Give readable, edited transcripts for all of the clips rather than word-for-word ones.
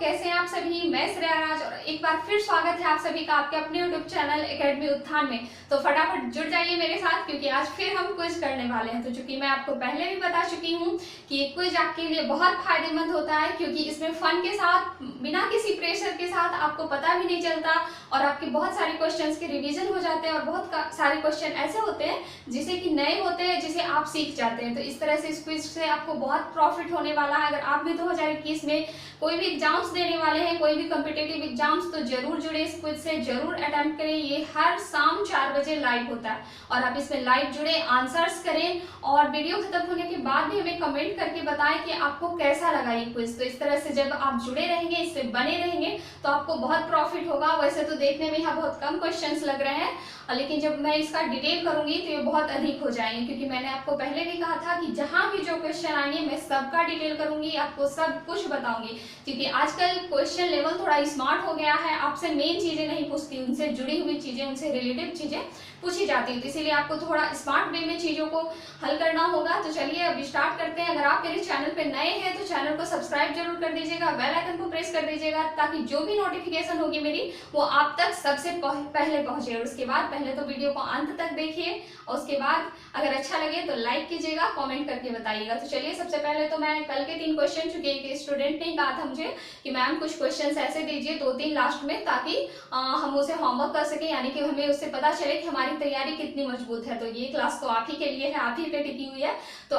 कैसे हैं आप सभी। मैं श्रेया राज और एक बार फिर स्वागत है आप सभी का आपके अपने यूट्यूब चैनल एकेडमी उत्थान में। तो फटाफट जुड़ जाइए मेरे साथ क्योंकि आज फिर हम क्विज करने वाले हैं। तो चूंकि मैं आपको पहले भी बता चुकी हूँ कि ये क्विज आपके लिए बहुत फायदेमंद होता है क्योंकि इसमें फन के साथ, बिना किसी प्रेशर के साथ, आपको पता भी नहीं चलता और आपके बहुत सारे क्वेश्चंस के रिवीजन हो जाते हैं और बहुत सारे क्वेश्चन ऐसे होते हैं जिसे कि नए होते हैं, जिसे आप सीख जाते हैं। तो इस तरह से इस क्विज से आपको बहुत प्रॉफिट होने वाला है। अगर आप भी 2021 में कोई भी एग्जाम्स देने वाले हैं, कोई भी कॉम्पिटिटिव एग्जाम्स, तो जरूर जुड़े इस क्विज से, जरूर अटेम्प्ट करें। ये हर शाम 4 बजे लाइव होता है और आप इसमें लाइव जुड़े, आंसर्स करें और वीडियो खत्म होने के बाद भी हमें कमेंट करके बताएं कि आपको कैसा लगा ये क्विज। तो इस तरह से जब आप जुड़े रहेंगे, इससे बने रहेंगे, तो आपको बहुत प्रॉफिट होगा। वैसे तो देखने में यहाँ बहुत कम क्वेश्चंस लग रहे हैं, लेकिन जब मैं इसका डिटेल करूंगी तो ये बहुत अधिक हो जाएंगे क्योंकि मैंने आपको पहले भी कहा था कि जहां भी जो क्वेश्चन आएंगे मैं सबका डिटेल करूंगी, आपको सब कुछ बताऊंगी। क्योंकि आजकल क्वेश्चन लेवल थोड़ा स्मार्ट हो गया है, आपसे मेन चीजें नहीं पूछती, उनसे जुड़ी हुई चीजें, उनसे रिलेटेड चीजें पूछी जाती है। तो इसीलिए आपको थोड़ा स्मार्ट वे में चीजों को हल करना होगा। तो चलिए अब स्टार्ट करते हैं। अगर आप मेरे चैनल पे नए हैं तो चैनल को सब्सक्राइब जरूर कर दीजिएगा, बेल आइकन को प्रेस कर दीजिएगा ताकि जो भी नोटिफिकेशन होगी मेरी वो आप तक सबसे पहले पहुंचे। और उसके बाद पहले तो वीडियो को अंत तक देखिए और उसके बाद अगर अच्छा लगे तो लाइक कीजिएगा, कमेंट करके बताइएगा। तो चलिए सबसे पहले तो मैं कल के 3 क्वेश्चन, चूंकि एक स्टूडेंट ने कहा था मुझे कि मैम कुछ क्वेश्चंस ऐसे दीजिए 2-3 लास्ट में ताकि हम उसे होमवर्क कर सके, यानी कि हमें उससे पता चले कि हमारी तैयारी कितनी मजबूत है। तो ये क्लास तो आप ही के लिए है, आप ही पे टिकी हुई है, तो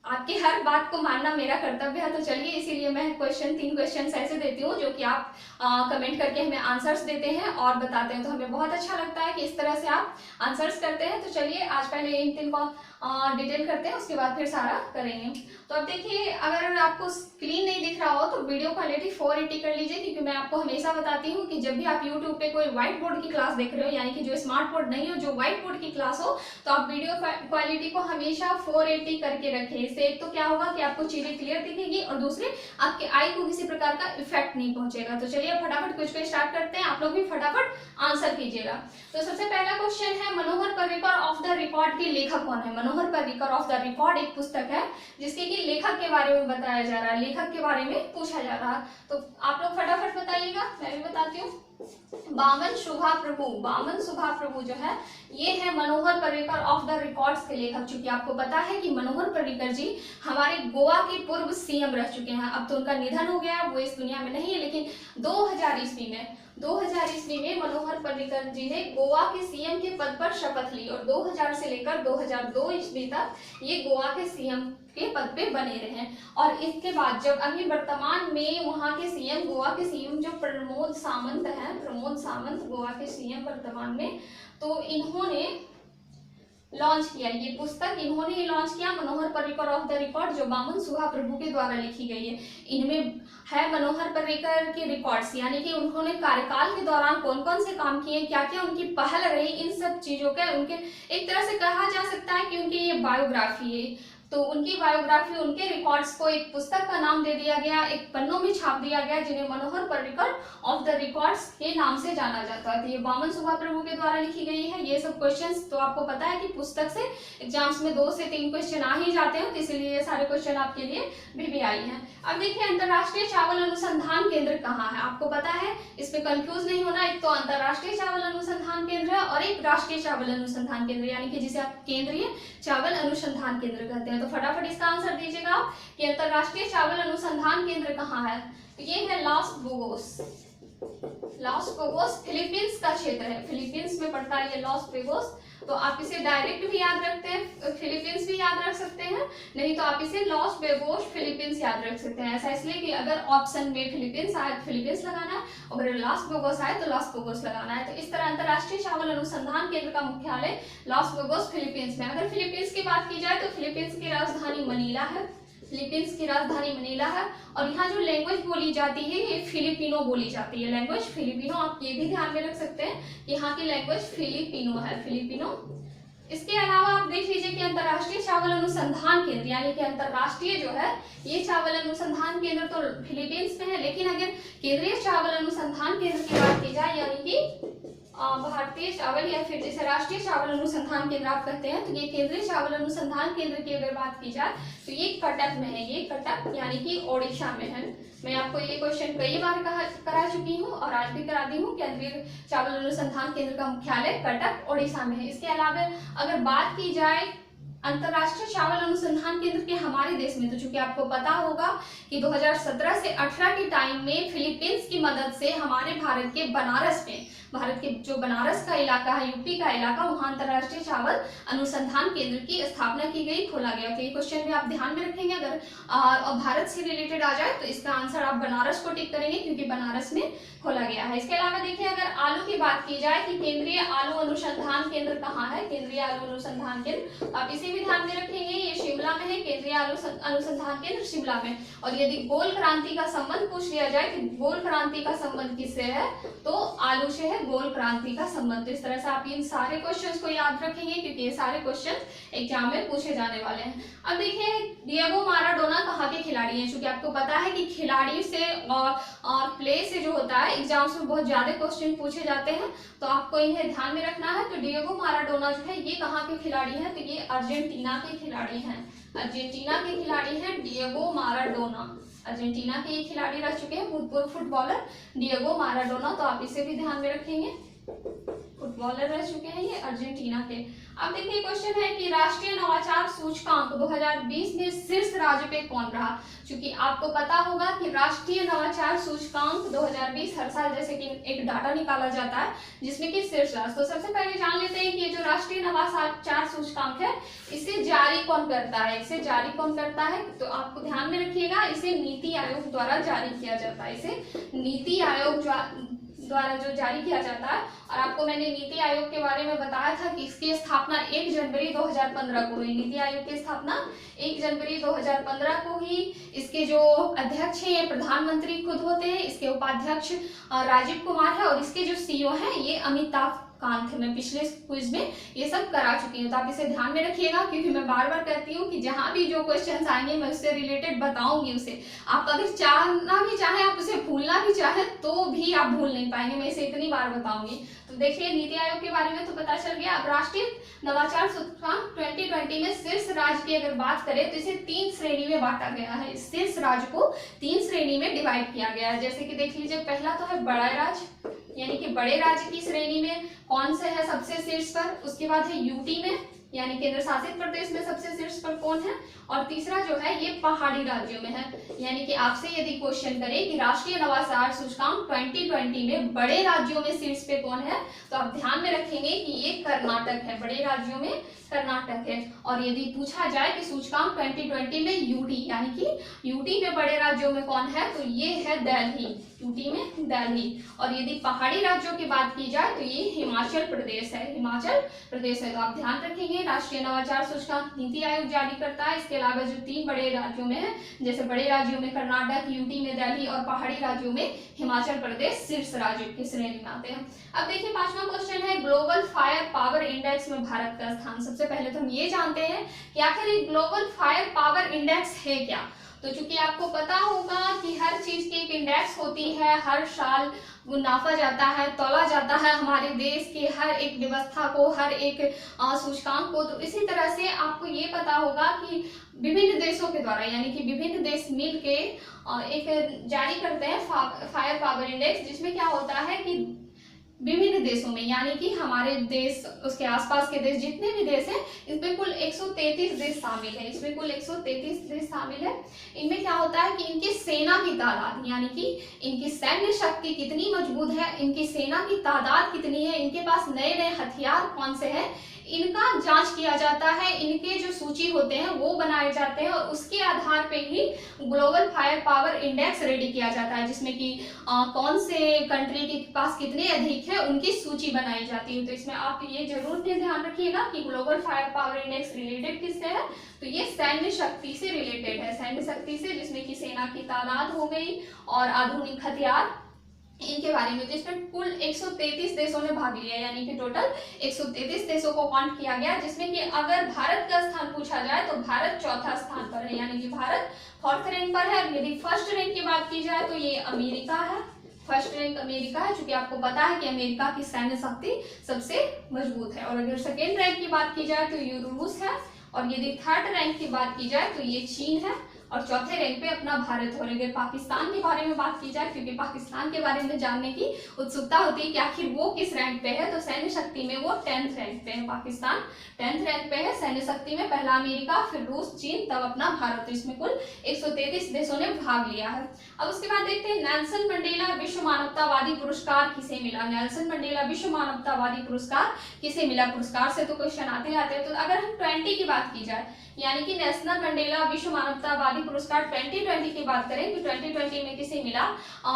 आपकी हर बात को मानना मेरा कर्तव्य है। तो चलिए इसीलिए मैं 3 क्वेश्चन ऐसे देती हूँ जो कि आप कमेंट करके हमें आंसर्स देते हैं और बताते हैं। तो हमें बहुत अच्छा लगता है कि इस तरह से आप आंसर्स करते हैं। तो चलिए आज पहले इन 3 को डिटेल करते हैं, उसके बाद फिर सारा करेंगे। तो अब देखिए, अगर आपको स्क्रीन नहीं दिख रहा हो तो वीडियो क्वालिटी 480 कर लीजिए क्योंकि मैं आपको हमेशा बताती हूँ कि जब भी आप यूट्यूब पे कोई व्हाइट बोर्ड की क्लास देख रहे हो, यानी कि जो स्मार्ट बोर्ड नहीं हो, जो व्हाइट बोर्ड की क्लास हो, तो आप वीडियो क्वालिटी को हमेशा 480 करके रखें। इससे एक तो क्या होगा कि आपको चीजें क्लियर दिखेगी और दूसरे आपके आई को किसी प्रकार का इफेक्ट नहीं पहुंचेगा। तो चलिए फटाफट कुछ पे स्टार्ट करते हैं, आप लोग भी फटाफट आंसर कीजिएगा। तो सबसे पहला क्वेश्चन है, Manohar Parrikar of the record के लेखक कौन है। Manohar Parrikar of the record एक पुस्तक है जिसके कि लेखक के बारे में बताया जा रहा है, लेखक के बारे में पूछा जा रहा है। तो आप लोग फटाफट बताइएगा, मैं भी बताती हूँ। बामन शुभा प्रभु, बामन शुभा प्रभु जो है ये है Manohar Parrikar of the records के लेखक। चूंकि आपको पता है कि मनोहर पर्रिकर जी हमारे गोवा के पूर्व सीएम रह चुके हैं। अब तो उनका निधन हो गया, वो इस दुनिया में नहीं है, लेकिन 2000 ईस्वी में मनोहर पर्रिकर जी ने गोवा के सीएम के पद पर शपथ ली और 2000 से लेकर 2002 ईस्वी तक ये गोवा के सीएम के पद पे बने रहे। और इसके बाद जब अभी वर्तमान में वहां के सीएम, गोवा के सीएम जो प्रमोद सावंत हैं, प्रमोद सावंत गोवा के सीएम वर्तमान में, तो इन्होंने लॉन्च किया ये पुस्तक, इन्होंने ही लॉन्च किया, Manohar Parrikar of the record, जो बामन शुभा प्रभु के द्वारा लिखी गई है। इनमें है मनोहर पर्रिकर के रिकॉर्ड्स, यानी कि उन्होंने कार्यकाल के दौरान कौन कौन से काम किए, क्या क्या उनकी पहल रही, इन सब चीजों का उनके एक तरह से कहा जा सकता है कि उनकी ये बायोग्राफी है। तो उनकी बायोग्राफी, उनके रिकॉर्ड्स को एक पुस्तक का नाम दे दिया गया, एक पन्नों में छाप दिया गया, जिन्हें Manohar Parrikar of the records के नाम से जाना जाता है। तो ये बामन शुभा प्रभु के द्वारा लिखी गई है। ये सब क्वेश्चंस तो आपको पता है कि पुस्तक से एग्जाम्स में 2 से 3 क्वेश्चन आ ही जाते हैं, तो इसीलिए ये सारे क्वेश्चन आपके लिए भी आई हैं। अब देखिए, अंतर्राष्ट्रीय चावल अनुसंधान केंद्र कहाँ है, आपको पता है, इसमें कंफ्यूज नहीं होना। एक तो अंतर्राष्ट्रीय चावल अनुसंधान केंद्र है और एक राष्ट्रीय चावल अनुसंधान केंद्र, यानी कि जिसे आप केंद्रीय चावल अनुसंधान केंद्र कहते हैं। तो फटाफट इसका आंसर दीजिएगा कि अंतर्राष्ट्रीय चावल अनुसंधान केंद्र कहाँ है। तो ये है लॉस बोगोस। लॉस बोगोस फिलीपींस का क्षेत्र है, फिलीपींस में पड़ता है ये लॉस बोगोस। तो आप इसे डायरेक्ट भी याद रखते हैं, फिलीपींस भी याद रख सकते हैं, नहीं तो आप इसे लॉस बोगोस फिलीपींस याद रख सकते हैं। ऐसा इसलिए कि अगर ऑप्शन में फिलीपींस आए तो फिलीपींस लगाना है, अगर लॉस बोगोस आए तो लॉस बोगोस लगाना है। तो इस तरह अंतर्राष्ट्रीय चावल अनुसंधान केंद्र का मुख्यालय लॉस बोगोस फिलीपींस में। अगर फिलीपींस की बात की जाए तो फिलीपींस की राजधानी मनीला है, फिलीपींस की राजधानी मनीला है। और यहाँ जो लैंग्वेज बोली जाती है ये फिलिपिनो बोली जाती है, लैंग्वेज फिलिपिनो। आप ये भी ध्यान में रख सकते हैं कि यहाँ की लैंग्वेज फिलिपिनो है, फिलिपिनो। इसके अलावा आप देख लीजिए कि अंतर्राष्ट्रीय चावल अनुसंधान केंद्र, यानी कि अंतर्राष्ट्रीय जो है ये चावल अनुसंधान केंद्र तो फिलीपींस में है, लेकिन अगर केंद्रीय चावल अनुसंधान केंद्र की बात की जाए, यानी कि भारतीय चावल या फिर जैसे राष्ट्रीय चावल अनुसंधान केंद्र आप कहते हैं, तो ये केंद्रीय चावल अनुसंधान केंद्र की अगर बात की जाए तो ये कटक में है, ये कटक यानी कि ओडिशा में है। मैं आपको ये क्वेश्चन कई बार करा चुकी हूँ और आज भी करा दी हूँ। केंद्रीय चावल अनुसंधान केंद्र का मुख्यालय कटक ओडिशा में है। इसके अलावा अगर बात की जाए अंतर्राष्ट्रीय चावल अनुसंधान केंद्र के हमारे देश में, तो चूंकि आपको पता होगा कि 2017 से 18 के टाइम में फिलीपींस की मदद से हमारे भारत के बनारस में, भारत के जो बनारस का इलाका है, यूपी का इलाका, वहां अंतर्राष्ट्रीय चावल अनुसंधान केंद्र की स्थापना की गई, खोला गया। तो ये क्वेश्चन भी आप ध्यान में रखेंगे। अगर भारत से रिलेटेड आ जाए तो इसका आंसर आप बनारस को टिक करेंगे क्योंकि बनारस में खोला गया है। इसके अलावा देखिए, अगर आलू की बात की जाए कि केंद्रीय आलू अनुसंधान केंद्र कहाँ है, केंद्रीय आलू अनुसंधान केंद्र, आप इसे भी ध्यान में रखेंगे। ये शिमला में है, केंद्रीय आलू अनुसंधान केंद्र शिमला में। और यदि गोल क्रांति का संबंध पूछ लिया जाए कि गोल क्रांति का संबंध किससे है, तो आलू से है गोल क्रांति का संबंध। तो इस तरह से आप इन सारे क्वेश्चंस को याद रखेंगे क्योंकि ये सारे क्वेश्चन एग्जाम में पूछे जाने वाले हैं। अब देखिए, डिएगो माराडोना कहाँ के खिलाड़ी हैं? क्योंकि आपको पता है कि खिलाड़ी से और प्ले से जो होता है एग्जाम्स में बहुत ज्यादा क्वेश्चन पूछे जाते हैं, तो आपको इन्हें ध्यान में रखना है। तो डिएगो माराडोना जो है ये कहाँ के खिलाड़ी हैं? तो ये अर्जेंटीना के खिलाड़ी हैं। अर्जेंटीना के खिलाड़ी हैं डिएगो माराडोना। अर्जेंटीना के ये खिलाड़ी रह चुके हैं, भूतपूर्व फुटबॉलर डिएगो माराडोना। तो आप इसे भी ध्यान में रखेंगे, फुटबॉलर रह चुके हैं ये अर्जेंटीना के। अब देखिए, क्वेश्चन है कि राष्ट्रीय नवाचार सूचकांक 2020 में शीर्ष राज्य पे कौन रहा? क्योंकि आपको पता होगा कि राष्ट्रीय नवाचार सूचकांक 2020 हर साल जैसे कि एक डाटा निकाला जाता है जिसमें कि शीर्ष राज्य। तो सबसे पहले जान लेते हैं कि ये जो राष्ट्रीय नवाचार सूचकांक है इसे जारी कौन करता है, इसे जारी कौन करता है? तो आपको ध्यान में रखिएगा, इसे नीति आयोग द्वारा जारी किया जाता है। इसे नीति आयोग द्वारा जो जारी किया जाता है। और आपको मैंने नीति आयोग के बारे में बताया था कि इसकी स्थापना 1 जनवरी 2015 को हुई। नीति आयोग की स्थापना 1 जनवरी 2015 को ही। इसके जो अध्यक्ष हैं ये प्रधानमंत्री खुद होते हैं, इसके उपाध्यक्ष राजीव कुमार है और इसके जो सीईओ हैं ये अमिताभ कांत है। मैं पिछले क्विज में ये सब करा चुकी हूँ, तो आप इसे ध्यान में रखिएगा क्योंकि मैं बार बार कहती हूँ कि जहां भी जो क्वेश्चंस आएंगे मैं उससे रिलेटेड बताऊंगी। उसे आप अगर चाहना भी चाहे, आप उसे भूलना भी चाहे तो भी आप भूल नहीं पाएंगे, मैं इसे इतनी बार बताऊंगी। तो देखिए, नीति आयोग के बारे में तो पता चल गया। अब राष्ट्रीय नवाचार सूचकांक 2020 में शीर्ष राज्य की अगर बात करें तो इसे 3 श्रेणी में बांटा गया है। शीर्ष राज्य को 3 श्रेणी में डिवाइड किया गया है। जैसे कि देख लीजिए, पहला तो है बड़ा राज्य, यानी कि बड़े राज्य की श्रेणी में कौन से है सबसे शीर्ष पर। उसके बाद है यूटी में, यानी केंद्र शासित प्रदेश में सबसे शीर्ष पर कौन है। और तीसरा जो है ये पहाड़ी राज्यों में है। यानी कि आपसे यदि क्वेश्चन करे कि राष्ट्रीय नवाचार सूचकांक 2020 में बड़े राज्यों में शीर्ष पे कौन है, तो आप ध्यान में रखेंगे कि ये कर्नाटक है। बड़े राज्यों में कर्नाटक है। और यदि पूछा जाए कि सूचकांक 2020 में यूटी, यानी कि यूटी में बड़े राज्यों में कौन है, तो ये है दिल्ली, यूटी में दिल्ली। और यदि पहाड़ी राज्यों की बात की जाए तो ये हिमाचल प्रदेश है, हिमाचल प्रदेश है। तो आप ध्यान रखेंगे, राष्ट्रीय नवाचार सूचकांक नीति आयोग जारी करता है। इसके अलावा जो 3 बड़े राज्यों में है, जैसे बड़े राज्यों में कर्नाटक, यूटी में दिल्ली और पहाड़ी राज्यों में हिमाचल प्रदेश शीर्ष राज्य की श्रेणी में आते हैं। अब देखिए, 5वां क्वेश्चन है ग्लोबल फायर पावर इंडेक्स में भारत का स्थान। सबसे पहले तो हम ये जानते हैं कि आखिर ग्लोबल फायर पावर इंडेक्स है क्या। तो चूंकि आपको पता होगा कि हर चीज की एक इंडेक्स होती है, हर साल वो नापा जाता है, तोला जाता है हमारे देश के हर एक व्यवस्था को, हर एक सूचकांक को। तो इसी तरह से आपको ये पता होगा कि विभिन्न देशों के द्वारा, यानी कि विभिन्न देश मिल के एक जारी करते हैं फायर पावर इंडेक्स, जिसमें क्या होता है कि विभिन्न देशों में, यानी कि हमारे देश, उसके आसपास के देश, जितने भी देश हैं, इसमें कुल 133 देश शामिल है। इसमें कुल 133 देश शामिल है। इनमें क्या होता है कि इनकी सेना की तादाद, यानी कि इनकी सैन्य शक्ति कितनी मजबूत है, इनकी सेना की तादाद कितनी है, इनके पास नए नए हथियार कौन से हैं, इनका जांच किया जाता है। इनके जो सूची होते हैं वो बनाए जाते हैं और उसके आधार पे ही global fire power index ready किया जाता है, जिसमें कि कौन से कंट्री के पास कितने अधिक है उनकी सूची बनाई जाती है। तो इसमें आप ये जरूर ध्यान रखिएगा कि global fire power index related किससे है, तो ये सैन्य शक्ति से रिलेटेड है, सैन्य शक्ति से, जिसमें कि सेना की तादाद हो गई और आधुनिक हथियार, इनके बारे में। तो इसमें कुल 133 देशों ने भाग लिया, यानी कि टोटल 133 देशों को काउंट किया गया, जिसमें कि अगर भारत का स्थान पूछा जाए तो भारत चौथा स्थान पर है, यानी कि भारत 4th रैंक पर है। यदि फर्स्ट रैंक की बात की जाए तो ये अमेरिका है, फर्स्ट रैंक अमेरिका है, चूंकि आपको पता है कि अमेरिका की सैन्य शक्ति सबसे मजबूत है। और अगर सेकेंड रैंक की बात की जाए तो ये रूस है, और यदि थर्ड रैंक की बात की जाए तो ये चीन है, और चौथे रैंक पे अपना भारत। और अगर पाकिस्तान के बारे में बात की जाए, क्योंकि पाकिस्तान के बारे में जानने की उत्सुकता होती है कि आखिर वो किस रैंक पे है, तो सैन्य शक्ति में वो 10th रैंक पे है। पाकिस्तान 10th रैंक पे है सैन्य शक्ति में, पहला अमेरिका, फिर रूस, चीन, तब अपना भारत। तो इसमें कुल 133 देशों ने भाग लिया है। अब उसके बाद देखते हैं नेल्सन मंडेला विश्व मानवतावादी पुरस्कार किसे मिला। नेल्सन मंडेला विश्व मानवतावादी पुरस्कार किसे मिला। पुरस्कार से तो क्वेश्चन आते आते हैं। तो अगर हम 20 की बात की जाए, यानी कि नेशनल मंडेला विश्व मानवतावादी पुरस्कार 2020 की बात करें तो 2020 में किसे मिला।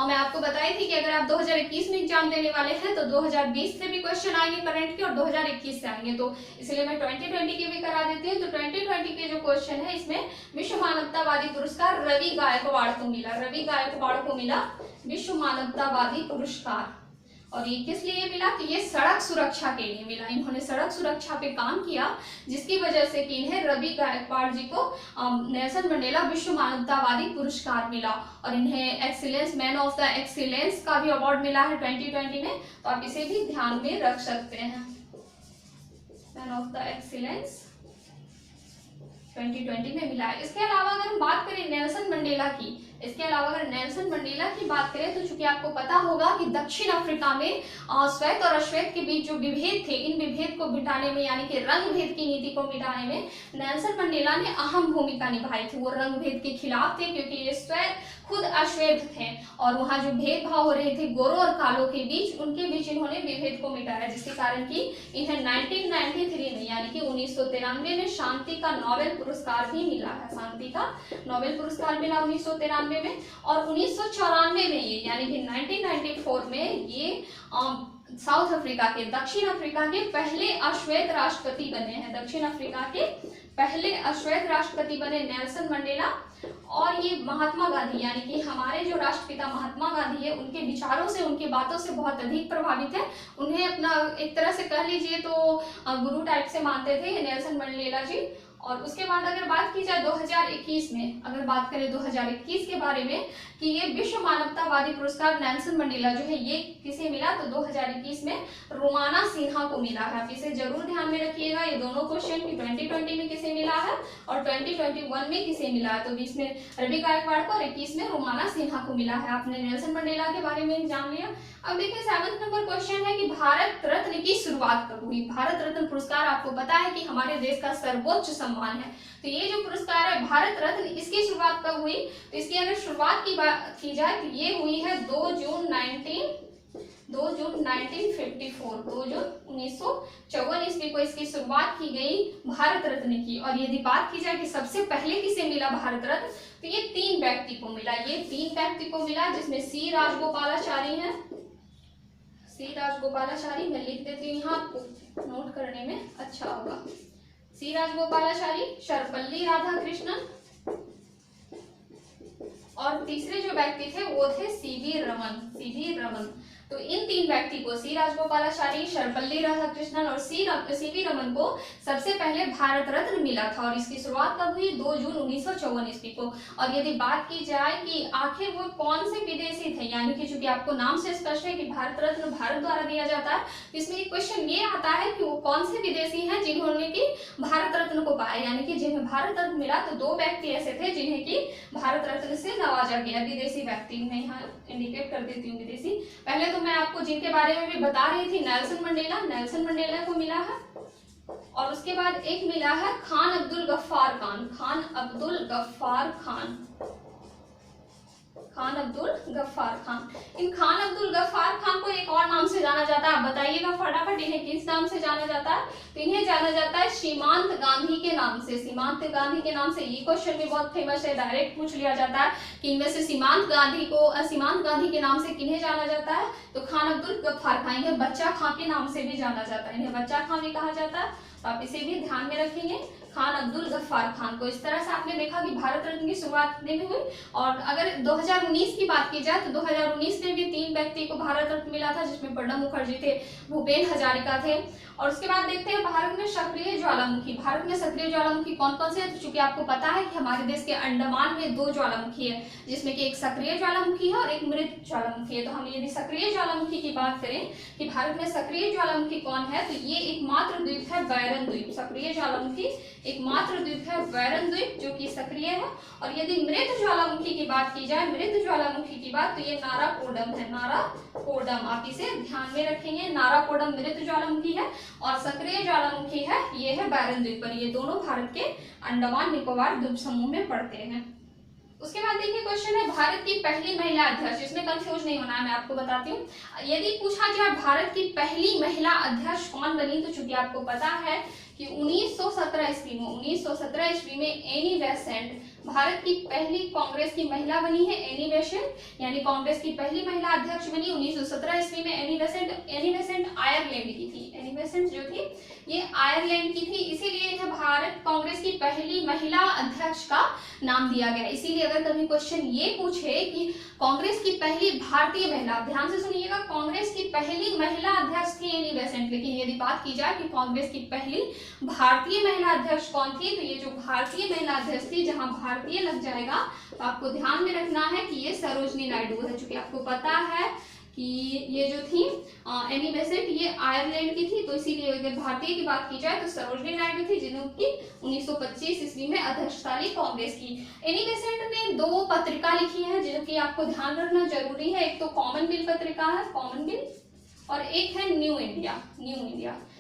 मैं आपको बताई थी कि अगर आप 2021 में एग्जाम देने वाले हैं तो 2020 से भी क्वेश्चन आएंगे करंट के, और 2021 से आएंगे, तो इसलिए मैं 2020 के भी करा देती हूँ। तो 2020 के जो क्वेश्चन है इसमें विश्व मानवतावादी पुरस्कार रवि गायकवाड़ को मिला। रवि गायकवाड़ को मिला विश्व मानवतावादी पुरस्कार। और ये किस लिए मिला कि ये सड़क सुरक्षा के लिए मिला। इन्होंने सड़क सुरक्षा पे काम किया, जिसकी वजह से कि इन्हें रवि गायकवाड़ जी को नेल्सन मंडेला विश्व मानवतावादी पुरस्कार मिला। और इन्हें excellence, man of the excellence का भी अवार्ड मिला है 2020 में, तो आप इसे भी ध्यान में रख सकते हैं। मैन ऑफ द एक्सीलेंस 2020 में मिला है। इसके अलावा अगर हम बात करें नेल्सन मंडेला की, इसके अलावा अगर नेल्सन मंडेला की बात करें तो चूंकि आपको पता होगा कि दक्षिण अफ्रीका में श्वेत और अश्वेत के बीच जो विभेद थे, इन विभेद को मिटाने में, यानी कि रंग भेद की नीति को मिटाने में नेल्सन मंडेला ने अहम भूमिका निभाई थी। वो रंग भेद के खिलाफ थे, क्योंकि ये श्वेत खुद अश्वेत थे, और वहाँ जो भेदभाव हो रहे थे गोरों और कालों के बीच, उनके बीच इन्होंने विभेद को मिटाया, जिसके कारण कि इन्हें 1993 में, यानी कि 1993 में शांति का नोबेल पुरस्कार भी मिला है। शांति का नोबेल पुरस्कार मिला 1993 में। और 1994 में ये, यानी कि 1994 में ये साउथ अफ्रीका के, दक्षिण अफ्रीका के पहले अश्वेत राष्ट्रपति बने हैं। दक्षिण अफ्रीका के पहले अश्वेत राष्ट्रपति बने नेल्सन मंडेला। और ये महात्मा गांधी, यानी कि हमारे जो राष्ट्रपिता महात्मा गांधी है, उनके विचारों से, उनकी बातों से बहुत अधिक प्रभावित है। उन्हें अपना एक तरह से कह लीजिए तो गुरु टाइप से मानते थे नेल्सन मंडेला जी। और उसके बाद अगर बात की जाए 2021 में, अगर बात करें 2021 के बारे में कि ये विश्व मानवतावादी पुरस्कार नेल्सन मंडेला जो है ये किसे मिला, तो 2021 में रोमाना सिन्हा को मिला है। आप इसे जरूर ध्यान में रखिएगा, ये दोनों क्वेश्चन कि 2020 में किसे मिला है और 2021 में किसे मिला है। तो 20 में रवि गायकवाड़ को और 21 में रोमाना सिन्हा को मिला है। आपने नेल्सन मंडेला के बारे में जान लिया। अब देखिए 7th नंबर क्वेश्चन है कि भारत रत्न की शुरुआत कब हुई। भारत रत्न पुरस्कार आपको पता है कि हमारे देश का सर्वोच्च सम्मान है। तो ये जो पुरस्कार है भारत रत्न, इसकी शुरुआत कब हुई, तो इसकी अगर शुरुआत की बात की जाए तो ये हुई है 2 जून 1954, 2 जून 1954 ईस्वी को इसकी शुरुआत की गई भारत रत्न की। और यदि बात की जाए कि सबसे पहले किसे मिला भारत रत्न, तो ये 3 व्यक्ति को मिला। ये 3 व्यक्ति को मिला, जिसमें सी राजगोपालाचारी है। सी राजगोपालाचारी मैं लिख देती हूँ, यहाँ आपको नोट करने में अच्छा होगा। सी राजगोपालाचारी, सर्वपल्ली राधाकृष्णन, और तीसरे जो व्यक्ति थे वो थे सीवी रमन। तो इन 3 व्यक्ति को, सी राजगोपालाचारी, सर्वपल्ली राधाकृष्णन और सीवी रमन को सबसे पहले भारत रत्न मिला था। और इसकी शुरुआत कब हुई, 2 जून 1954 ईस्वी को। और यदि बात की जाए कि आखिर वो कौन से विदेशी थे, यानी कि चूंकि आपको नाम से स्पष्ट है कि भारत रत्न भारत द्वारा दिया जाता है, तो इसमें क्वेश्चन ये आता है कि वो कौन से विदेशी हैं जिन्होंने की भारत रत्न को पाया, यानी कि जिन्हें भारत रत्न मिला। तो 2 व्यक्ति ऐसे थे जिन्हें की भारत रत्न से नवाजा गया, विदेशी व्यक्ति। मैं यहाँ इंडिकेट कर देती हूँ विदेशी। पहले तो मैं आपको जिनके बारे में भी बता रही थी, नेल्सन मंडेला को मिला है। और उसके बाद एक मिला है खान अब्दुल गफ्फार खान। खान अब्दुल गफ्फार खान। इन खान अब्दुल गफ्फार खान को एक और नाम से जाना जाता है, आप बताइएगा फटाफट, इन्हें किस नाम से जाना जाता है। तो इन्हें जाना जाता है सीमांत गांधी के नाम से। सीमांत गांधी के नाम से ये क्वेश्चन भी बहुत फेमस है, डायरेक्ट पूछ लिया जाता है कि इनमें से सीमांत गांधी के नाम से किन्हें जाना जाता है, तो खान अब्दुल गफ्फार खान। इन्हें बच्चा खां के नाम से भी जाना जाता है, इन्हें बच्चा खां भी कहा जाता है। तो आप इसे भी ध्यान में रखेंगे। खान अब्दुल गफ्फार खान को। इस तरह से आपने देखा कि भारत रत्न की शुरुआत में हुई। और अगर 2019 की बात की जाए तो 2019 में भी 3 व्यक्ति को भारत रत्न मिला था, जिसमें प्रणब मुखर्जी थे, भूपेन हजारिका थे। और उसके बाद देखते हैं भारत में सक्रिय ज्वालामुखी। भारत में सक्रिय ज्वालामुखी कौन कौन से हैं? तो चूंकि आपको पता है कि हमारे देश के अंडमान में 2 ज्वालामुखी है, जिसमें कि एक सक्रिय ज्वालामुखी है और एक मृत ज्वालामुखी है। तो हम यदि सक्रिय ज्वालामुखी की बात करें कि भारत में सक्रिय ज्वालामुखी कौन है, तो ये एकमात्र द्वीप है बैरन द्वीप। सक्रिय ज्वालामुखी एकमात्र द्वीप है बैरन द्वीप, जो कि सक्रिय है। और यदि मृत ज्वालामुखी की बात की जाए, मृत ज्वालामुखी की बात, तो ये नाराकोडम है। नाराकोडम आप इसे ध्यान में रखेंगे। नाराकोडम मृत ज्वालामुखी है और सक्रिय ज्वालामुखी है ये है बैरन द्वीप पर। ये दोनों भारत के अंडमान निकोबार द्वीप समूह में पड़ते हैं। उसके बाद देखिए क्वेश्चन है भारत की पहली महिला अध्यक्ष। इसमें कंफ्यूज नहीं होना है, मैं आपको बताती हूँ। यदि पूछा जाए भारत की पहली महिला अध्यक्ष कौन बनी, तो चूंकि आपको पता है कि 1917 ईस्वी में एनी बेसेंट भारत की पहली कांग्रेस की महिला बनी है। एनी बेसेंट यानी कांग्रेस की पहली महिला अध्यक्ष बनी 1917 ईस्वी में। एनी बेसेंट आयरलैंड की थी। एनी बेसेंट जो थी ये आयरलैंड की थी, इसीलिए इन्हें भारत कांग्रेस की पहली महिला अध्यक्ष का नाम दिया गया। इसीलिए अगर कभी क्वेश्चन ये पूछे कि कांग्रेस की पहली भारतीय महिला, ध्यान से सुनिएगा, कांग्रेस की पहली महिला अध्यक्ष थी एनी बेसेंट। लेकिन यदि बात की जाए कि कांग्रेस की पहली भारतीय महिला अध्यक्ष कौन थी, तो ये जो भारतीय महिला अध्यक्ष थी, जहां भारतीय लग जाएगा तो आपको ध्यान में रखना है कि ये सरोजनी नायडू है। चूंकि आपको पता है कि ये जो थी एनी बेसेंट ये आयरलैंड की थी, तो इसीलिए अगर भारतीय की बात की जाए तो सरोजनी नायडू थी, जिन्होंने 1925 ईस्वी में अध्यक्षता ली कांग्रेस की। एनी बेसेंट ने 2 पत्रिका लिखी है, जो कि आपको ध्यान रखना जरूरी है। एक तो कॉमनवेल्थ पत्रिका है, कॉमनवेल्थ, और एक है न्यू इंडिया।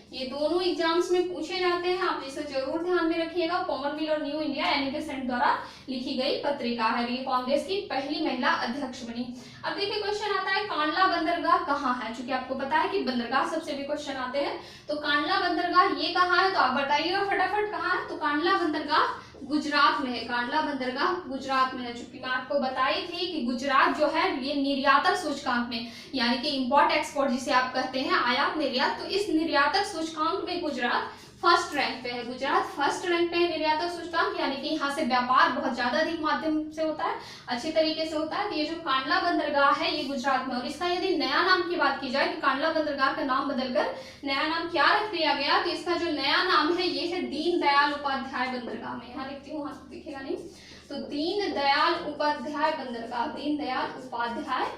ये दोनों एग्जाम्स में पूछे जाते हैं, आप इसे जरूर ध्यान में रखिएगा। कॉमनवेल्थ और न्यू इंडिया एनी बेसेंट द्वारा लिखी गई पत्रिका है। ये कांग्रेस की पहली महिला अध्यक्ष बनी। अब देखिए क्वेश्चन आता है कांडला बंदरगाह कहाँ है। चूंकि आपको पता है कि बंदरगाह सबसे भी क्वेश्चन आते हैं, तो कांडला बंदरगाह ये कहाँ है, तो आप बताइएगा फटाफट कहाँ है। तो कांडला बंदरगाह गुजरात में है। कांडला बंदरगाह गुजरात में है। चूंकि मैं आपको बताई थी कि गुजरात जो है ये निर्यातक सूचकांक में, यानी कि इंपोर्ट एक्सपोर्ट जिसे आप कहते हैं, आयात निर्यात, तो इस निर्यातक सूचकांक में गुजरात फर्स्ट रैंक पे है। गुजरात फर्स्ट रैंक पे है निर्यातक सूचकांक, यानी कि यहाँ से व्यापार बहुत ज्यादा अधिक माध्यम से होता है, अच्छे तरीके से होता है। तो ये जो कांडला बंदरगाह है ये गुजरात में। और इसका यदि नया नाम की बात की जाए कि कांडला बंदरगाह का नाम बदलकर नया नाम क्या रख दिया गया, तो इसका जो नया नाम है ये है दीनदयाल उपाध्याय बंदरगाह। में यहाँ लिखती हूँ, वहां दिखेगा नहीं, तो दीनदयाल उपाध्याय बंदरगाह, दीनदयाल उपाध्याय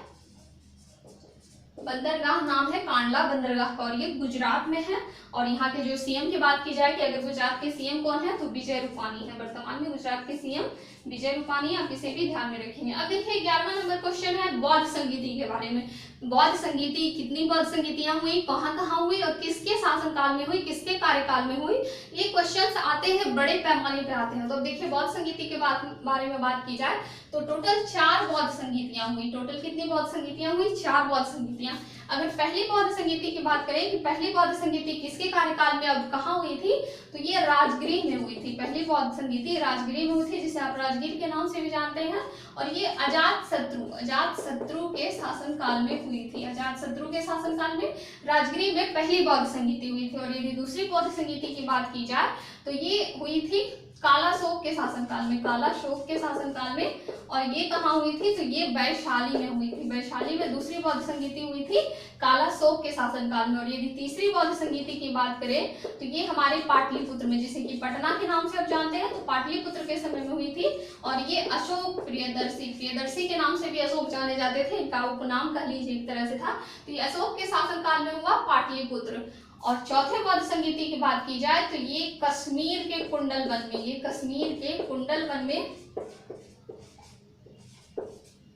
बंदरगाह नाम है कांडला बंदरगाह का, और ये गुजरात में है। और यहाँ के जो सीएम की बात की जाए कि अगर गुजरात के सीएम कौन है, तो विजय रूपानी है। वर्तमान में गुजरात के सीएम विजय रूपानी, आप इसे भी ध्यान में रखेंगे। अब देखिए 11वां नंबर क्वेश्चन है बौद्ध संगीति के बारे में। बौद्ध संगीति, कितनी बौद्ध संगीतियां हुई, कहाँ हुई और किसके शासनकाल में हुई, किसके कार्यकाल में हुई, ये क्वेश्चंस आते हैं, बड़े पैमाने पे आते हैं। तो अब देखिए बौद्ध संगीति के बारे में बात की जाए तो टोटल 4 बौद्ध संगीतियां हुई। टोटल कितनी बौद्ध संगीतियां हुई? 4 बौद्ध संगीतियां। अगर पहली बौद्ध संगीति की बात करें कि पहली बौद्ध संगीति किसके कार्यकाल में अब कहाँ हुई थी, तो ये राजगृह में हुई थी। पहली बौद्ध संगीति राजगृह में हुई थी, जिसे आप राजगीर के नाम से भी जानते हैं। और ये अजातशत्रु के शासनकाल में हुई थी। अजातशत्रु के शासनकाल में राजगृह में पहली बौद्ध संगीति हुई थी। और यदि दूसरी बौद्ध संगीति की बात की जाए तो ये हुई थी कालाशोक के शासनकाल में, कालाशोक के शासनकाल में। और ये कहाँ हुई थी, तो ये वैशाली में हुई थी। वैशाली में दूसरी बौद्ध संगीति हुई थी कालाशोक के शासनकाल में। और यदि तीसरी बौद्ध संगीति की बात करें तो ये हमारे पाटलिपुत्र में, जिसे कि पटना के नाम से आप जानते हैं, तो पाटलिपुत्र के समय में हुई थी। और ये अशोक प्रियदर्शी के नाम से भी अशोक जाने जाते थे, इनका उपनाम कह लीजिए एक तरह से था। तो ये अशोक के शासनकाल में हुआ पाटलिपुत्र। और चौथे बौद्ध संगीति की बात की जाए तो ये कश्मीर के कुंडलवन में, ये कश्मीर के कुंडलवन में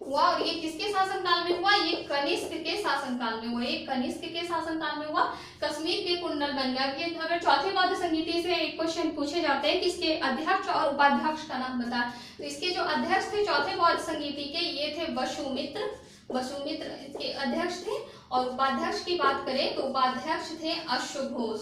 हुआ। और ये किसके शासनकाल में हुआ? ये कनिष्क के शासनकाल में हुआ। ये कनिष्क के शासनकाल में हुआ, कश्मीर के कुंडलवन में। अब ये अगर चौथे बौद्ध संगीति से एक क्वेश्चन पूछे जाते हैं कि इसके अध्यक्ष और उपाध्यक्ष का नाम बता, तो इसके जो अध्यक्ष थे चौथे बौद्ध संगीति के, ये थे वसुमित्र इसके अध्यक्ष थे। और उपाध्यक्ष की बात करें तो उपाध्यक्ष थे अश्वघोष।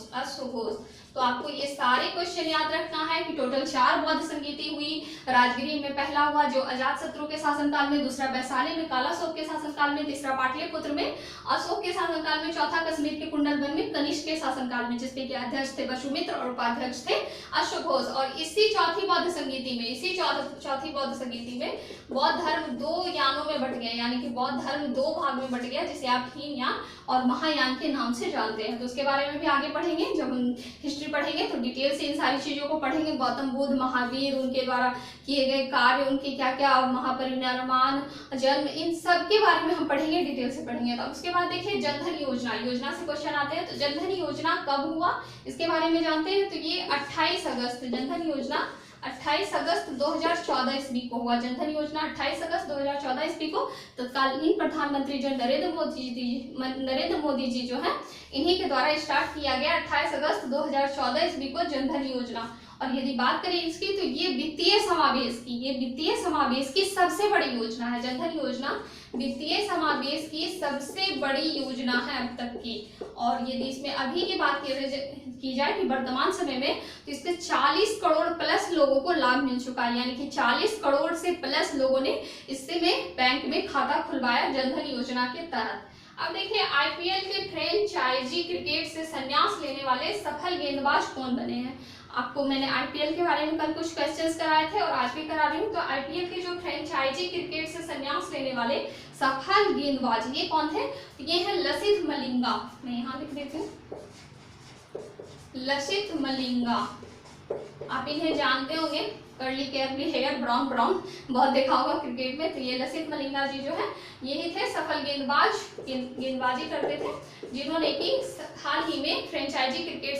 तो आपको ये सारे क्वेश्चन याद रखना है कि टोटल 4 बौद्ध संगीति हुई। राजगिरी में पहला हुआ जो अजात शत्रु के शासनकाल में, दूसरा वैशाली में कालाशोक के शासनकाल में, तीसरा पाटलिपुत्र में अशोक के शासनकाल में, चौथा कश्मीर के कुंडलवन में कनिष्क के शासनकाल में, जिसके कि अध्यक्ष थे वसुमित्र और उपाध्यक्ष थे अश्वघोष। और इसी चौथी बौद्ध संगीति में बौद्ध धर्म दो यानों में बट गया, यानी कि बौद्ध धर्म दो भाग में बट गया, जिसे आप हीनयान और महायान के नाम से जानते हैं। तो उसके बारे में भी आगे पढ़ेंगे, जब हम हिस्ट्री पढ़ेंगे तो डिटेल से इन सारी चीजों को पढ़ेंगे। गौतम बुद्ध, महावीर, उनके द्वारा किए गए कार्य, उनके क्या क्या महापरिनिर्वाण, जन्म, इन सब के बारे में हम पढ़ेंगे, डिटेल से पढ़ेंगे। तो उसके बाद देखिए जनधन योजना से क्वेश्चन आते हैं। तो जनधन योजना कब हुआ इसके बारे में जानते हैं। तो ये 28 अगस्त, जनधन योजना 28 अगस्त 2014 ईस्वी को हुआ। जनधन योजना 28 अगस्त 2014 ईस्वी को तत्कालीन प्रधानमंत्री जो नरेंद्र मोदी जी जो है, इन्हीं के द्वारा स्टार्ट किया गया 28 अगस्त 2014 ईस्वी को जनधन योजना। और यदि बात करें इसकी, तो ये वित्तीय समावेश की सबसे बड़ी योजना है। जनधन योजना वित्तीय समावेश की सबसे बड़ी योजना है अब तक की। और यदि इसमें अभी की बात की जाए कि वर्तमान समय में, तो इसके 40 करोड़ प्लस लोगों को लाभ मिल चुका है, यानी कि 40 करोड़ से प्लस लोगों ने इससे में बैंक में खाता खुलवाया जनधन योजना के तहत। अब देखिए आईपीएल के फ्रेंचाइजी क्रिकेट से संन्यास लेने वाले सफल गेंदबाज कौन बने हैं। आपको मैंने आईपीएल के बारे में कल कुछ क्वेश्चंस कराए थे और आज भी करा रही हूँ। तो आईपीएल के जो फ्रेंचाइजी क्रिकेट से संन्यास लेने वाले सफल गेंदबाज ये कौन थे। तो ये है लसिथ मलिंगा, मैं यहाँ लिख देती हूँ, लसिथ मलिंगा। आप इन्हें जानते होंगे, कर्ली कर्ली हेयर, ब्राउन बहुत देखा होगा क्रिकेट में। तो ये लसिथ मलिंगा जी जो है, यही थे सफल गेंदबाजी करते थे, जिन्होंने कि हाल ही में फ्रेंचाइजी क्रिकेट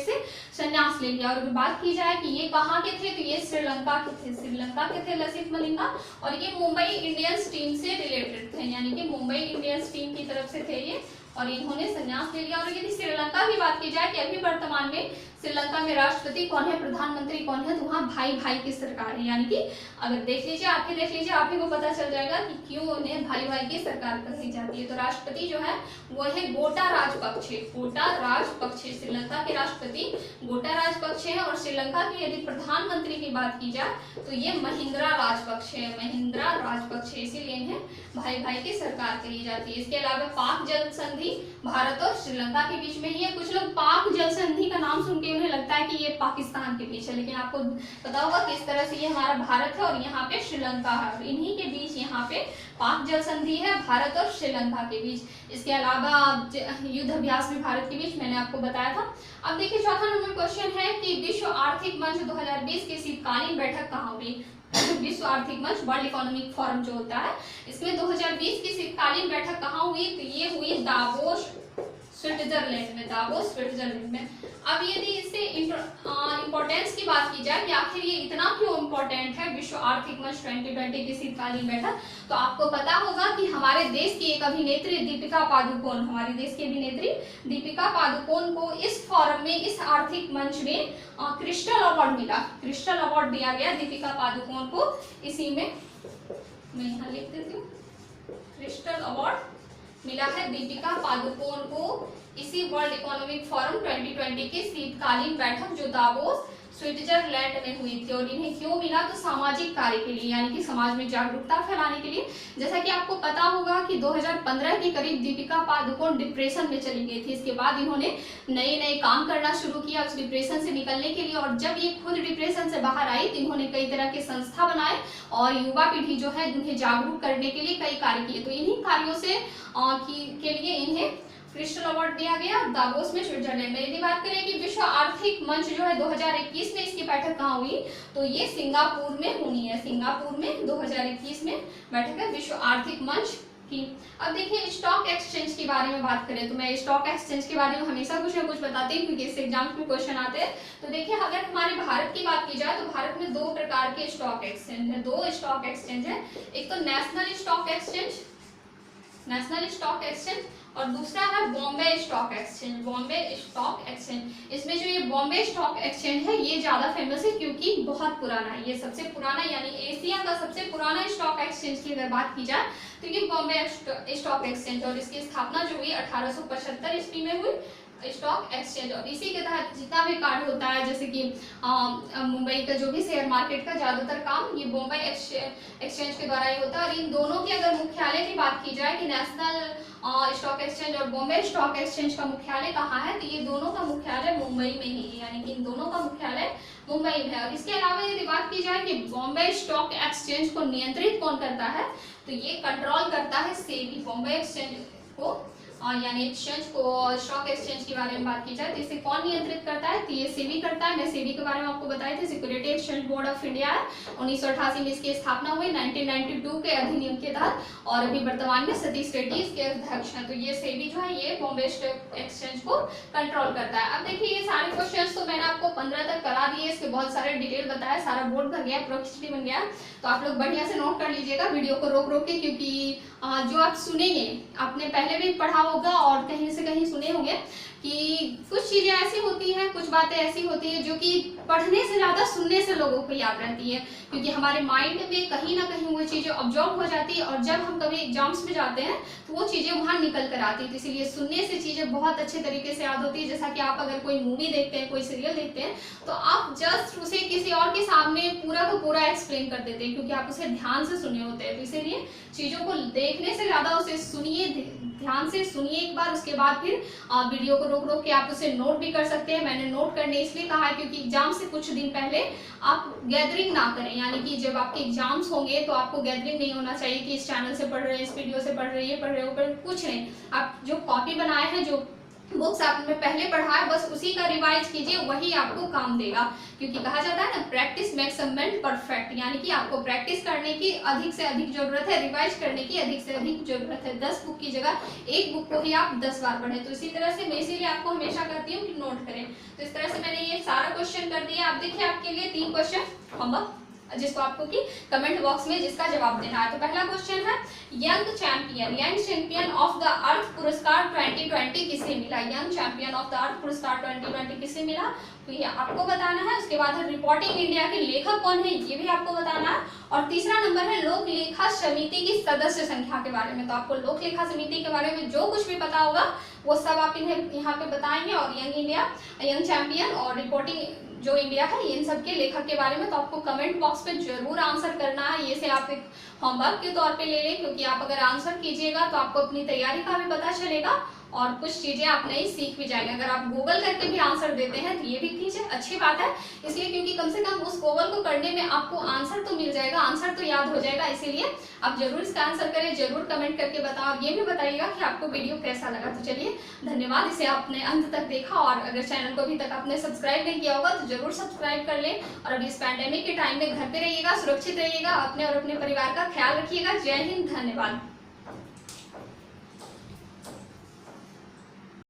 से संन्यास ले लिया। और अगर बात की जाए कि ये कहाँ के थे, तो ये श्रीलंका के थे लसिथ मलिंगा। और ये मुंबई इंडियंस टीम से रिलेटेड थे, यानी कि मुंबई इंडियंस टीम की तरफ से थे ये, और इन्होंने संन्यास ले लिया। और यदि श्रीलंका की बात की जाए कि अभी वर्तमान में श्रीलंका में राष्ट्रपति कौन है, प्रधानमंत्री कौन है, तो वहाँ भाई की सरकार है। यानी कि अगर देख लीजिए, आप ही को पता चल जाएगा कि क्यों उन्हें भाई की सरकार कही जाती है। तो राष्ट्रपति जो है वो है गोटा राजपक्षे। श्रीलंका के राष्ट्रपति गोटा राजपक्षे है। और श्रीलंका के यदि प्रधानमंत्री की बात की जाए तो ये महिंद्रा राजपक्षे, इसीलिए इन्हें भाई की सरकार कही जाती है। इसके अलावा पाक जल संधि भारत और श्रीलंका के बीच में ही है। कुछ लोग पाक जल संधि का नाम सुन के उन्हें लगता है कि ये पाकिस्तान के बीच है, लेकिन आपको पता होगा कि इस तरह से ये हमारा भारत है और यहाँ पे श्रीलंका है, और इन्हीं के बीच यहाँ पे पाक जल संधि है भारत और श्रीलंका के बीच। इसके अलावा युद्ध अभ्यास में भारत के बीच मैंने आपको बताया था। अब देखिए चौथा नंबर क्वेश्चन है कि विश्व आर्थिक मंच 2020 की शीतकालीन बैठक कहाँ हुई। विश्व आर्थिक मंच, वर्ल्ड इकोनॉमिक फोरम जो होता है, इसमें 2020 की शीतकालीन बैठक कहाँ हुई, तो ये हुई दावोस स्विट्जरलैंड में। अब यदि इससे इंपॉर्टेंस की बात की जाए कि आखिर ये इतना क्यों इम्पोर्टेंट है विश्व आर्थिक मंच 2020 की शीतकालीन बैठक, तो आपको पता होगा कि हमारे देश की एक अभिनेत्री दीपिका पादुकोण को इस फोरम में, इस आर्थिक मंच में क्रिस्टल अवार्ड दिया गया दीपिका पादुकोण को। इसी में मैं यहाँ लिख देती हूँ, क्रिस्टल अवार्ड मिला है दीपिका पादुकोण को इसी वर्ल्ड इकोनॉमिक फोरम 2020 की शीतकालीन बैठक जो दावोस स्विट्जरलैंड में हुई थी। और इन्हें क्यों मिला, तो सामाजिक कार्य के लिए, यानी कि समाज में जागरूकता फैलाने के लिए। जैसा कि आपको पता होगा कि 2015 के करीब दीपिका पादुकोण डिप्रेशन में चली गई थी। इसके बाद इन्होंने नए काम करना शुरू किया उस डिप्रेशन से निकलने के लिए। और जब ये खुद डिप्रेशन से बाहर आई तो इन्होंने कई तरह के संस्था बनाए और युवा पीढ़ी जो है उन्हें जागरूक करने के लिए कई कार्य किए। तो इन्हीं कार्यों से के लिए इन्हें क्रिस्टल अवार्ड दिया गया दावोस में, स्विट्जरलैंड में। यदि बात करें कि विश्व आर्थिक मंच जो है 2021 में इसकी बैठक कहाँ हुई, तो ये सिंगापुर में होनी है। सिंगापुर में 2021 में बैठक है विश्व आर्थिक मंच की। अब देखिए स्टॉक एक्सचेंज के बारे में बात करें तो मैं स्टॉक एक्सचेंज के बारे में हमेशा कुछ ना कुछ बताती हूँ क्योंकि इस एग्जाम में क्वेश्चन आते हैं। तो देखिए अगर हमारे भारत की बात की जाए तो भारत में दो प्रकार के स्टॉक एक्सचेंज है, दो स्टॉक एक्सचेंज है। एक तो नेशनल स्टॉक एक्सचेंज और दूसरा है बॉम्बे स्टॉक एक्सचेंज। इसमें जो ये बॉम्बे स्टॉक एक्सचेंज है ये ज्यादा फेमस है क्योंकि बहुत पुराना है, ये सबसे पुराना यानी एशिया का सबसे पुराना स्टॉक एक्सचेंज की अगर बात की जाए तो ये बॉम्बे स्टॉक एक्सचेंज। और इसकी स्थापना जो हुई 1875 ईस्वी में हुई। Stock exchange. और इसी के तहत जितना भी कार्य होता है, जैसे कि मुंबई का जो भी शेयर मार्केट का ज़्यादातर काम ये बॉम्बे एक्सचेंज के द्वारा ही होता है। और इन दोनों की अगर मुख्यालय की बात की जाए कि नेशनल स्टॉक एक्सचेंज और बॉम्बे स्टॉक एक्सचेंज का मुख्यालय कहाँ है, तो ये दोनों का मुख्यालय मुंबई में ही है, यानी कि इन दोनों का मुख्यालय मुंबई में है। और इसके अलावा यदि बात की जाए कि बॉम्बे स्टॉक एक्सचेंज को नियंत्रित कौन करता है, तो ये कंट्रोल करता है सेबी। बॉम्बे एक्सचेंज को यानी एक्सचेंज को, स्टॉक एक्सचेंज के बारे में बात की जाए तो इसे कौन नियंत्रित करता है, तो ये सेबी करता है। मैं सेबी के बारे में आपको बताई थी, security exchange board of India है। 1988 में इसकी स्थापना हुई 1992 के अधिनियम के तहत, और अभी वर्तमान में सतीश रेड्डी इसके अध्यक्ष हैं। तो ये सेबी जो है ये बॉम्बे स्टॉक एक्सचेंज को कंट्रोल करता है। अब देखिए ये सारे क्वेश्चन तो मैंने आपको 15 तक करा दिए, इसके बहुत सारे डिटेल बताया, सारा बोर्ड भर गया, प्रोफिशिएंसी बन गया। तो आप लोग बढ़िया से नोट कर लीजिएगा वीडियो को रोक रोक के, क्योंकि जो आप सुनेंगे आपने पहले भी पढ़ा होगा और कहीं से कहीं सुने होंगे कि कुछ चीजें ऐसी होती हैं, कुछ बातें ऐसी होती हैं जो कि पढ़ने से ज्यादा सुनने से लोगों को याद रहती है, क्योंकि हमारे माइंड में कहीं ना कहीं वो चीजें ऑब्जर्व हो जाती है, और जब हम कभी एग्जाम्स में जाते हैं तो वो चीजें वहां निकल कर आती है। तो इसीलिए सुनने से चीजें बहुत अच्छे तरीके से याद होती है। जैसा कि आप अगर कोई मूवी देखते हैं, कोई सीरियल देखते हैं, तो आप जस्ट उसे किसी और के सामने पूरा का पूरा एक्सप्लेन कर देते हैं, क्योंकि आप उसे ध्यान से सुने होते हैं। तो इसीलिए चीजों को देखने से ज्यादा उसे सुनिए, ध्यान से सुनिए एक बार, उसके बाद फिर वीडियो को रोक रोक के आप उसे नोट भी कर सकते हैं। मैंने नोट करने इसलिए कहा है क्योंकि एग्जाम से कुछ दिन पहले आप गैदरिंग ना करें, यानी कि जब आपके एग्जाम्स होंगे तो आपको गैदरिंग नहीं होना चाहिए कि इस चैनल से पढ़ रहे हैं, इस वीडियो से पढ़ रहे हैं, पढ़ रहे हो, पर कुछ नहीं। आप जो कॉपी बनाए हैं, जो बुक्स आपने पहले पढ़ा है, बस उसी का रिवाइज कीजिए, वही आपको काम देगा। क्योंकि कहा जाता है ना, practice makes a man perfect, यानी कि आपको प्रैक्टिस करने की अधिक से अधिक जरूरत है, रिवाइज करने की अधिक से अधिक जरूरत है। 10 बुक की जगह एक बुक को ही आप 10 बार पढ़ें। तो इसी तरह से मैं इसीलिए आपको हमेशा कहती हूँ कि नोट करें। तो इस तरह से मैंने ये सारा क्वेश्चन कर दिया। आप देखिए आपके लिए 3 क्वेश्चन होमवर्क, जिसको आपको कि कमेंट बॉक्स में जिसका जवाब देना है। तो पहला क्वेश्चन है, young champion of the earth पुरस्कार 2020 किसे मिला? Young champion of the earth पुरस्कार 2020 किसे मिला, तो ये आपको बताना है। उसके बाद है रिपोर्टिंग इंडिया के लेखक कौन है, ये भी आपको बताना है। और तीसरा नंबर है लोक लेखा समिति की सदस्य संख्या के बारे में। तो आपको लोक लेखा समिति के बारे में जो कुछ भी पता होगा वो सब आप इन्हें यहाँ पे बताएंगे। और यंग चैंपियन और रिपोर्टिंग जो इंडिया है, इन सब के लेखक के बारे में तो आपको कमेंट बॉक्स पे जरूर आंसर करना है। ये से आप एक होमवर्क के तौर पे ले लें, क्योंकि आप अगर आंसर कीजिएगा तो आपको अपनी तैयारी का भी पता चलेगा और कुछ चीजें आप नई सीख भी जाएंगे। अगर आप गूगल करके भी आंसर देते हैं तो ये भी कीजिए, अच्छी बात है। इसलिए क्योंकि कम से कम उस गूगल को करने में आपको आंसर तो मिल जाएगा, आंसर तो याद हो जाएगा। इसीलिए आप जरूर इसका आंसर करें, जरूर कमेंट करके बताओ। ये भी बताइएगा कि आपको वीडियो कैसा लगा। तो चलिए धन्यवाद, इसे आपने अंत तक देखा। और अगर चैनल को अभी तक आपने सब्सक्राइब नहीं किया होगा तो जरूर सब्सक्राइब कर लें। और अभी इस पैंडेमिक के टाइम में घर पे रहिएगा, सुरक्षित रहिएगा, अपने और अपने परिवार का ख्याल रखिएगा। जय हिंद, धन्यवाद।